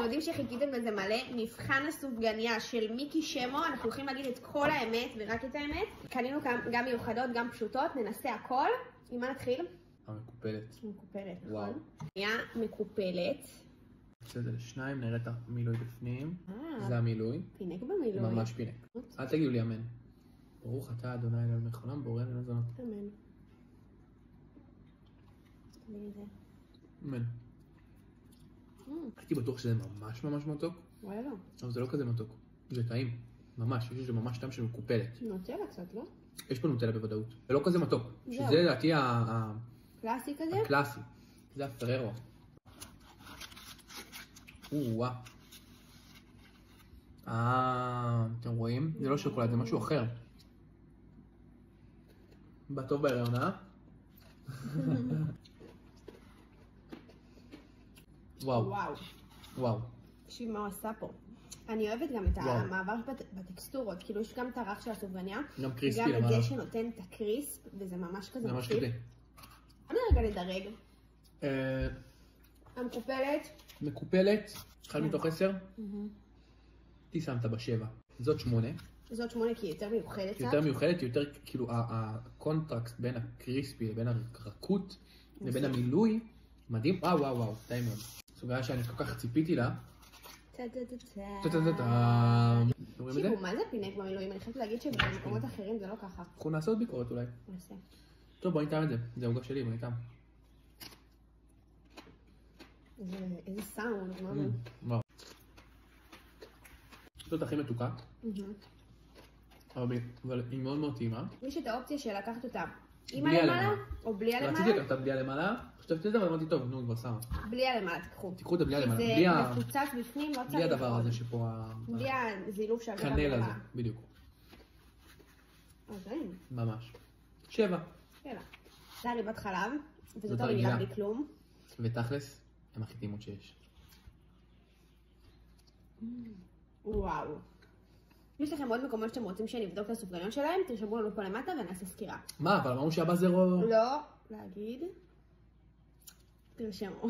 יודעים שחיכיתם בזה מלא, מבחן הסופגניה של מיקי שמו, אנחנו הולכים להגיד את כל האמת ורק את האמת. קנינו גם מיוחדות, גם פשוטות, ננסה הכל. עם מה נתחיל? המקופלת. מקופלת, וואו. נכון? היה מקופלת. נעשה את זה לשניים, נראה את המילוי בפנים. זה המילוי. פינק במילוי. ממש פינק. אל תגידו לי אמן. ברוך אתה אדוני אלוהינו מלך העולם בורא עולם ומזונות. אמן. תראי את זה. אמן. הייתי בטוח שזה ממש ממש מתוק, וואלה לא. אבל זה לא כזה מתוק. זה טעים. ממש, יש לזה ממש טעם של מקופלת. נוטלה קצת, לא? יש פה נוטלה בוודאות. זה לא כזה מתוק. זהו. שזה לדעתי קלאסי כזה? הקלאסי. זה הפררו. וואו. אתם רואים? זה לא שוקולד, זה משהו אחר. בטוב בהריונה. וואו. וואו. וואו. תקשיב מה הוא עשה פה. אני אוהבת גם את המעבר בטקסטורות, כאילו יש גם את הרך של הסופגניה, גם קריספי גם למעלה. את זה שנותן את הקריספ, וזה ממש כזה ממש מוסיף. כזה. אני רגע לדרג. מקופלת. המקופלת. 1 מתוך 10. אותי שמת ב7. זאת 8. זאת 8 כי היא יותר מיוחדת קצת. יותר מיוחדת, יותר כאילו הקונטרקט בין הקריספי לבין הרכות לבין המילוי. מדהים. וואו וואו וואו. טעים מאוד. סוגיה שאני כל כך ציפיתי לה. תקשיבו, מה זה פינק במילואים? אני חייבת להגיד שבמקומות אחרים זה לא ככה. אנחנו נעשה עוד ביקורת אולי. נעשה. טוב, בוא ניתן את זה. זה עוגה שלי, בוא ניתן. איזה סאונד, מה וואו. זאת הכי מתוקה. אבל היא מאוד מאוד טעימה. יש את האופציה של לקחת אותה עם בלי הלמעלה הלמעלה. או בלי הלמעלה. רציתי לקחת בלי הלמעלה, חשבתי את זה, אבל אמרתי טוב, נו, כבר שמה. בלי הלמעלה, תקחו. תיקחו את זה בלי הלמעלה. זה מפוצץ בפנים, לא צריך. בלי הדבר הזה שפה... בלי הזילוף של הגדה הקנל הזה, למעלה. בדיוק. אז אין. ממש. 7. יאללה. זה הריבת חלב, וזאת זאת הרגילה הרגילה. בלי כלום. ותכלס, הם הכי טעימות שיש. וואו. יש לכם עוד מקומות שאתם רוצים שנבדוק את הסופגניות שלהם, תרשמו לנו פה למטה ונעשה סקירה. מה, אבל אמרנו שהבא זה רוב... לא להגיד. תרשמו.